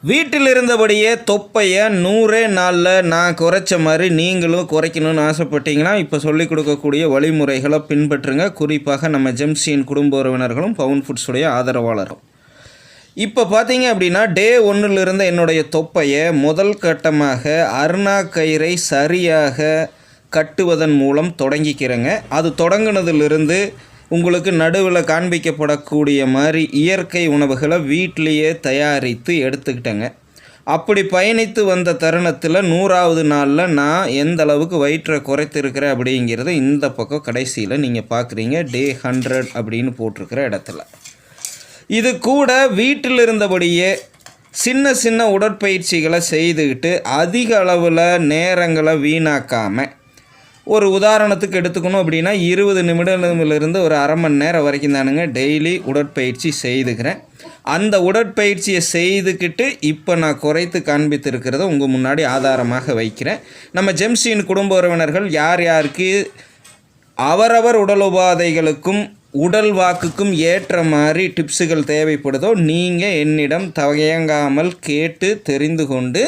வீட்டில் இருந்தபடியே தொப்பையை 100 நாளில் நான் குறைச்ச மாதிரி நீங்களும் குறைக்கணும்னு ஆசைப்பட்டீங்கன்னா இப்போ சொல்லிக் கொடுக்கக்கூடிய வழிமுறைகளை பின்பற்றுங்க. குறிப்பாக நம்ம ஜெம்சியின் குடும்ப உறவினர்களும் பவுன் ஃபுட்ஸுடைய ஆதரவாளரும். இப்போ பார்த்தீங்க அப்படின்னா டே 1 இருந்த என்னுடைய தொப்பையை முதல் கட்டமாக அருணா கயிறை சரியாக கட்டுவதன் மூலம் தொடங்கிக்கிறேங்க. அது தொடங்கினதிலிருந்து உங்களுக்கு நடுவில் காண்பிக்கப்படக்கூடிய மாதிரி இயற்கை உணவுகளை வீட்டிலையே தயாரித்து எடுத்துக்கிட்டேங்க. அப்படி பயணித்து வந்த தருணத்தில் 100வது நாளில் நான் எந்த அளவுக்கு வயிற்றை குறைத்திருக்கிறேன் அப்படிங்கிறத இந்த பக்கம் கடைசியில் நீங்கள் பார்க்குறீங்க. டே 100 அப்படின்னு போட்டிருக்கிற இடத்துல. இது கூட வீட்டில் இருந்தபடியே சின்ன சின்ன உடற்பயிற்சிகளை செய்துக்கிட்டு அதிக அளவில் நேரங்களை வீணாக்காமல், ஒரு உதாரணத்துக்கு எடுத்துக்கணும் அப்படின்னா 20 நிமிடங்களிலிருந்து ஒரு அரை மணி நேரம் வரைக்கும் தானுங்க டெய்லி உடற்பயிற்சி செய்துக்கிறேன். அந்த உடற்பயிற்சியை செய்துக்கிட்டு இப்போ நான் குறைத்து காண்பித்திருக்கிறத உங்கள் முன்னாடி ஆதாரமாக வைக்கிறேன். நம்ம ஜெம்சியின் குடும்ப உறவினர்கள் யார் யாருக்கு அவரவர் உடல் உபாதைகளுக்கும் உடல் வாக்குக்கும் ஏற்ற மாதிரி டிப்ஸுகள் தேவைப்படுதோ நீங்கள் என்னிடம் தயங்காமல் கேட்டு தெரிந்து கொண்டு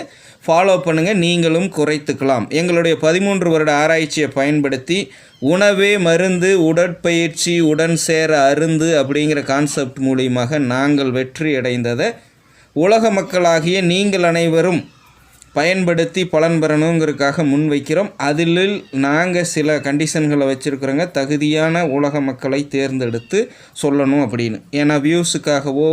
ஃபாலோ பண்ணுங்கள். நீங்களும் குறைத்துக்கலாம். எங்களுடைய 13 வருட ஆராய்ச்சியை பயன்படுத்தி உணவே மருந்து, உடற்பயிற்சி உடன் சேர அருந்து அப்படிங்கிற கான்செப்ட் மூலியமாக நாங்கள் வெற்றி அடைந்ததை உலக மக்களாகிய நீங்கள் அனைவரும் பயன்படுத்தி பலன் பெறணுங்கிறதுக்காக முன்வைக்கிறோம். அதில் நாங்கள் சில கண்டிஷன்களை வச்சுருக்குறோங்க. தகுதியான உலக மக்களை தேர்ந்தெடுத்து சொல்லணும் அப்படின்னு. ஏன்னா வியூஸுக்காகவோ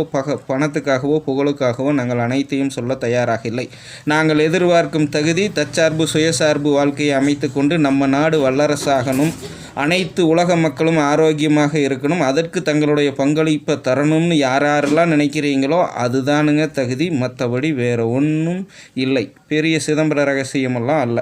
பணத்துக்காகவோ புகழுக்காகவோ நாங்கள் அனைத்தையும் சொல்ல தயாராக இல்லை. நாங்கள் எதிர்பார்க்கும் தகுதி தற்சார்பு சுயசார்பு வாழ்க்கையை அமைத்து கொண்டு நம்ம நாடு வல்லரசாகணும், அனைத்து உலக மக்களும் ஆரோக்கியமாக இருக்கணும், அதற்கு தங்களுடைய பங்களிப்பை தரணும்னு யாரெல்லாம் நினைக்கிறீங்களோ அதுதானுங்க தகுதி. மற்றபடி வேறு ஒன்றும் இல்லை. பெரிய சிதம்பர ரகசியமெல்லாம் அல்ல.